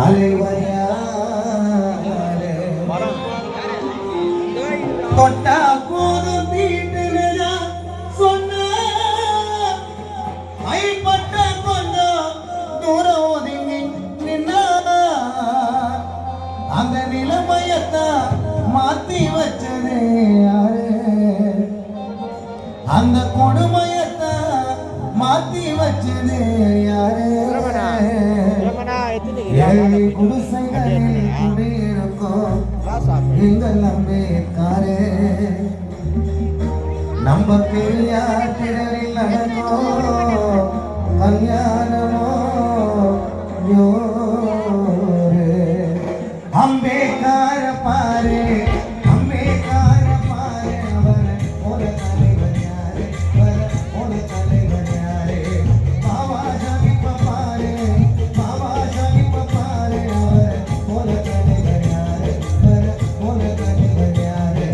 தலைவரியாரே தொட்டா போது வீட்டுல சொன்ன கைப்பட்ட கொஞ்சம் தூரம் ஒதுங்கி நின்னா அந்த நிலைமையத்தான் மாத்தி வச்சது யாரு அந்த கொடுமையத்தான் மாத்தி வச்சது யாரு ஏழை குடிசைகளில் குடியிருக்கும் எங்கள் அம்பேத்கரே நம்ம பெரியார் திடலில் நடந்தோ கல்யாணமோ யோரே அம்பேத்கர பாரு அம்பேத்கர பாரு அவரை போல தலைவர் யாரு போல தலைவர் யாரு பாபா சாஹிப் பாரு பாபா சாஹிப் பாரு அவரை போல தலைவர் யாரு போல தலைவர் யாரு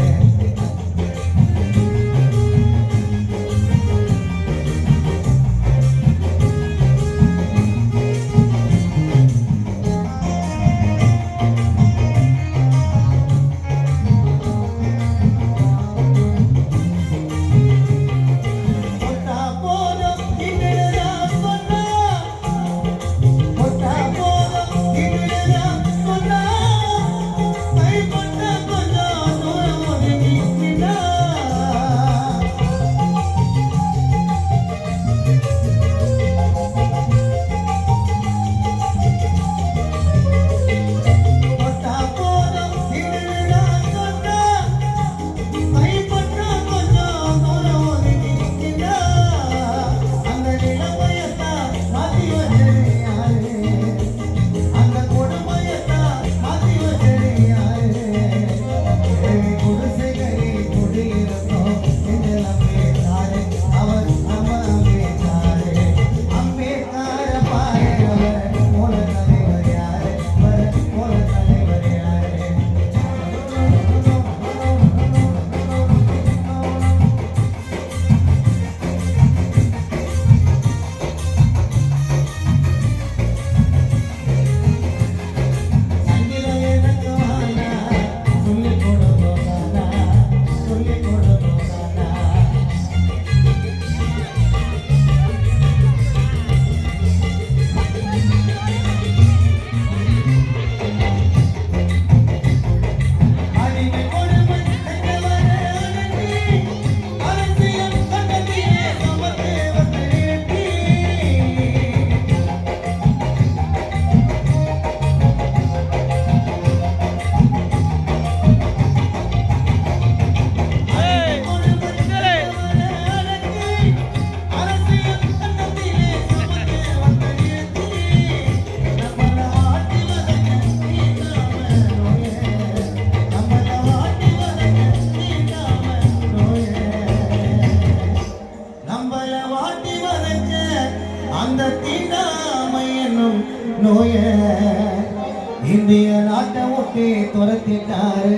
இந்திய நாட்டை ஒட்டி துரத்திட்டாரு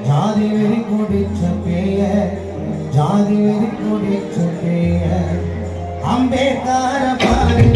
ஜாதி வெறி குடிச்ச பேய ஜாதி வெறி குடிச்ச பேய அம்பேத்கர பாரு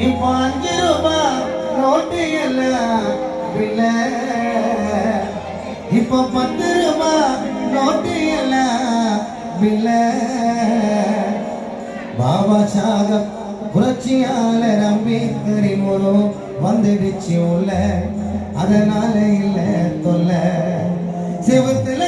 இப்போ 5 ரூபாய் நோட்டு எல்லாம் இல்ல இப்போ 10 ரூபாய் நோட்டு எல்லாம் இல்ல பாபா சாஹிப் புரட்சியாளர் அம்பேத்கரின் உருவம் வந்துடுச்சு உள்ள, அதனால இல்ல தொல்ல. செவுத்துல